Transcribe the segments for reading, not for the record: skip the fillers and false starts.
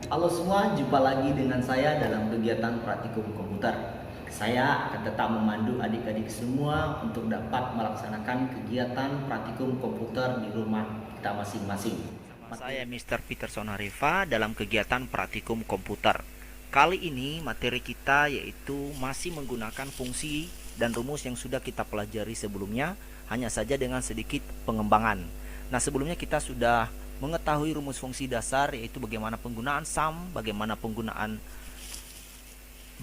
Halo semua, jumpa lagi dengan saya dalam kegiatan praktikum komputer. Saya akan tetap memandu adik-adik semua untuk dapat melaksanakan kegiatan praktikum komputer di rumah kita masing-masing. Sama saya Mr. Peterson Harifa dalam kegiatan praktikum komputer. Kali ini materi kita yaitu masih menggunakan fungsi dan rumus yang sudah kita pelajari sebelumnya, hanya saja dengan sedikit pengembangan. Nah, sebelumnya kita sudah mengetahui rumus fungsi dasar, yaitu bagaimana penggunaan sum, bagaimana penggunaan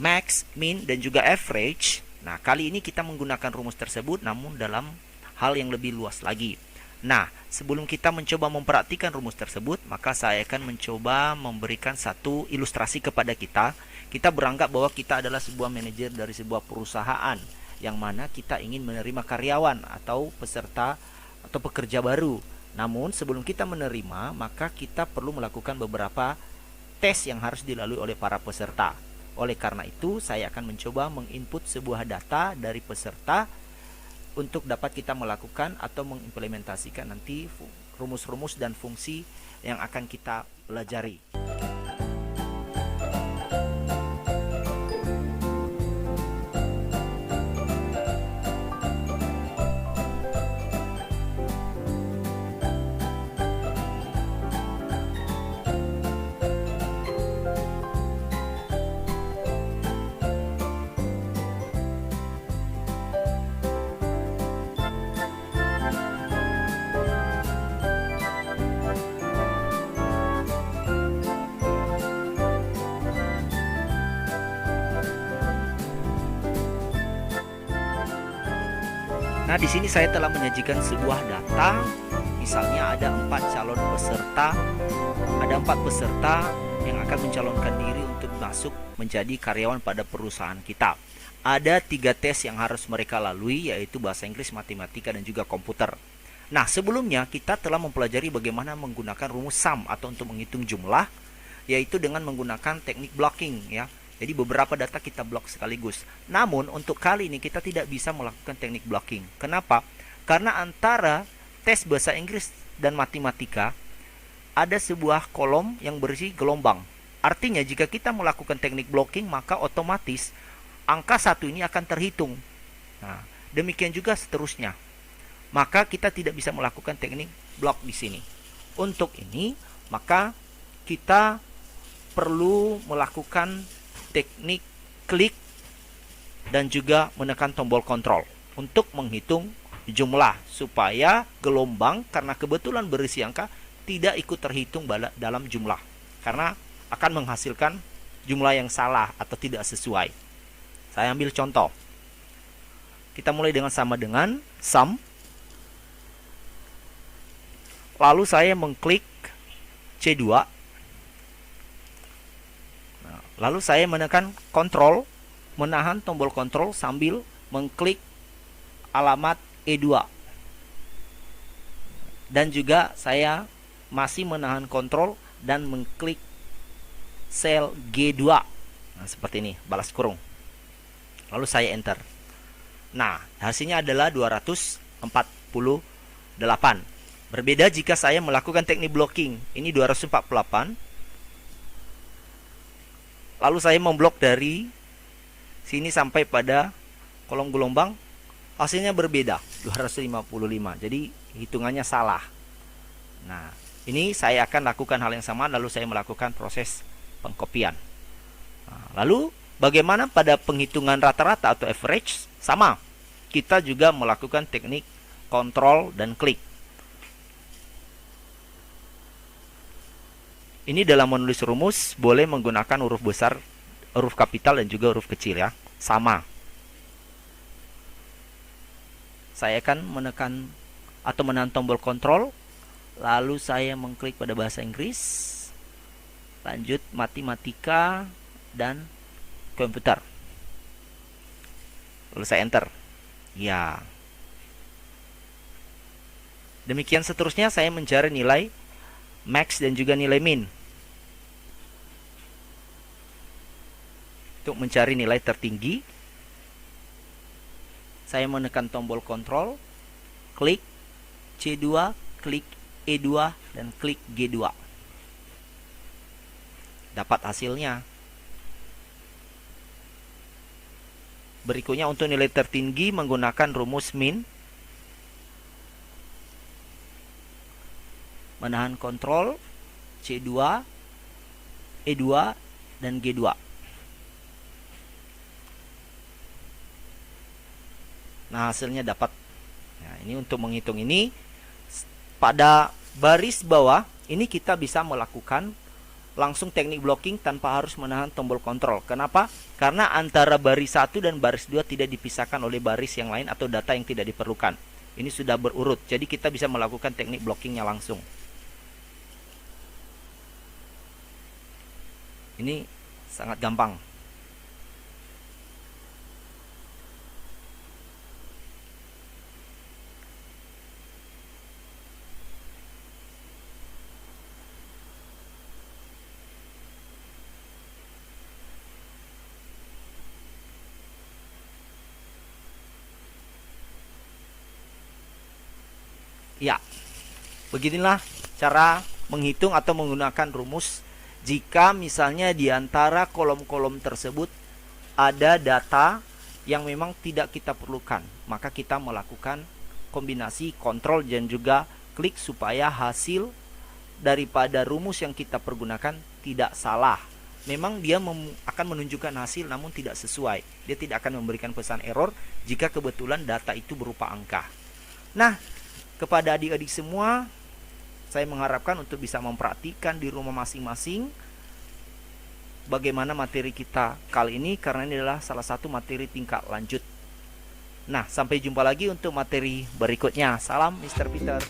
max, min, dan juga average. Nah, kali ini kita menggunakan rumus tersebut namun dalam hal yang lebih luas lagi. Nah, sebelum kita mencoba mempraktikkan rumus tersebut, maka saya akan mencoba memberikan satu ilustrasi kepada kita. Kita beranggap bahwa kita adalah sebuah manajer dari sebuah perusahaan, yang mana kita ingin menerima karyawan atau peserta atau pekerja baru. Namun sebelum kita menerima, maka kita perlu melakukan beberapa tes yang harus dilalui oleh para peserta. Oleh karena itu, saya akan mencoba menginput sebuah data dari peserta untuk dapat kita melakukan atau mengimplementasikan nanti rumus-rumus dan fungsi yang akan kita pelajari. Nah, di sini saya telah menyajikan sebuah data. Misalnya ada 4 peserta yang akan mencalonkan diri untuk masuk menjadi karyawan pada perusahaan kita. Ada 3 tes yang harus mereka lalui, yaitu bahasa Inggris, matematika, dan juga komputer. Nah, sebelumnya kita telah mempelajari bagaimana menggunakan rumus sum atau untuk menghitung jumlah, yaitu dengan menggunakan teknik blocking ya. Jadi beberapa data kita blok sekaligus. Namun untuk kali ini kita tidak bisa melakukan teknik blocking. Kenapa? Karena antara tes bahasa Inggris dan matematika ada sebuah kolom yang berisi gelombang. Artinya jika kita melakukan teknik blocking, maka otomatis angka 1 ini akan terhitung. Nah, demikian juga seterusnya. Maka kita tidak bisa melakukan teknik block di sini. Untuk ini, maka kita perlu melakukan teknik klik dan juga menekan tombol kontrol untuk menghitung jumlah, supaya gelombang karena kebetulan berisi angka tidak ikut terhitung dalam jumlah, karena akan menghasilkan jumlah yang salah atau tidak sesuai. Saya ambil contoh. Kita mulai dengan sama dengan sum. Lalu saya mengklik C2. Lalu saya menekan kontrol, menahan tombol kontrol sambil mengklik alamat E2. Dan juga saya masih menahan kontrol dan mengklik sel G2. Nah, seperti ini, balas kurung. Lalu saya enter. Nah, hasilnya adalah 248. Berbeda jika saya melakukan teknik blocking. Ini 248. Lalu saya memblok dari sini sampai pada kolom gelombang, hasilnya berbeda, 255. Jadi hitungannya salah. Nah, ini saya akan lakukan hal yang sama, lalu saya melakukan proses pengkopian. Nah, lalu bagaimana pada penghitungan rata-rata atau average? Sama. Kita juga melakukan teknik kontrol dan klik. Ini dalam menulis rumus boleh menggunakan huruf besar, huruf kapital, dan juga huruf kecil ya. Sama. Saya akan menekan atau menahan tombol kontrol. Lalu saya mengklik pada bahasa Inggris. Lanjut matematika dan komputer. Lalu saya enter. Ya. Demikian seterusnya saya mencari nilai max dan juga nilai min. Untuk mencari nilai tertinggi, saya menekan tombol kontrol, klik C2, klik E2, dan klik G2. dapat hasilnya. Berikutnya untuk nilai tertinggi menggunakan rumus min. Menahan kontrol C2, E2, dan G2. Nah, hasilnya dapat. Nah, ini untuk menghitung ini pada baris bawah ini kita bisa melakukan langsung teknik blocking tanpa harus menahan tombol kontrol. Kenapa? Karena antara baris 1 dan baris 2 tidak dipisahkan oleh baris yang lain atau data yang tidak diperlukan. Ini sudah berurut, jadi kita bisa melakukan teknik blockingnya langsung. Ini sangat gampang. Ya, beginilah cara menghitung atau menggunakan rumus jika misalnya di antara kolom-kolom tersebut ada data yang memang tidak kita perlukan. Maka kita melakukan kombinasi kontrol dan juga klik supaya hasil daripada rumus yang kita pergunakan tidak salah. Memang dia akan menunjukkan hasil namun tidak sesuai. Dia tidak akan memberikan pesan error jika kebetulan data itu berupa angka. Nah, kepada adik-adik semua, saya mengharapkan untuk bisa mempraktikkan di rumah masing-masing bagaimana materi kita kali ini, karena ini adalah salah satu materi tingkat lanjut. Nah, sampai jumpa lagi untuk materi berikutnya. Salam Mr. Peter.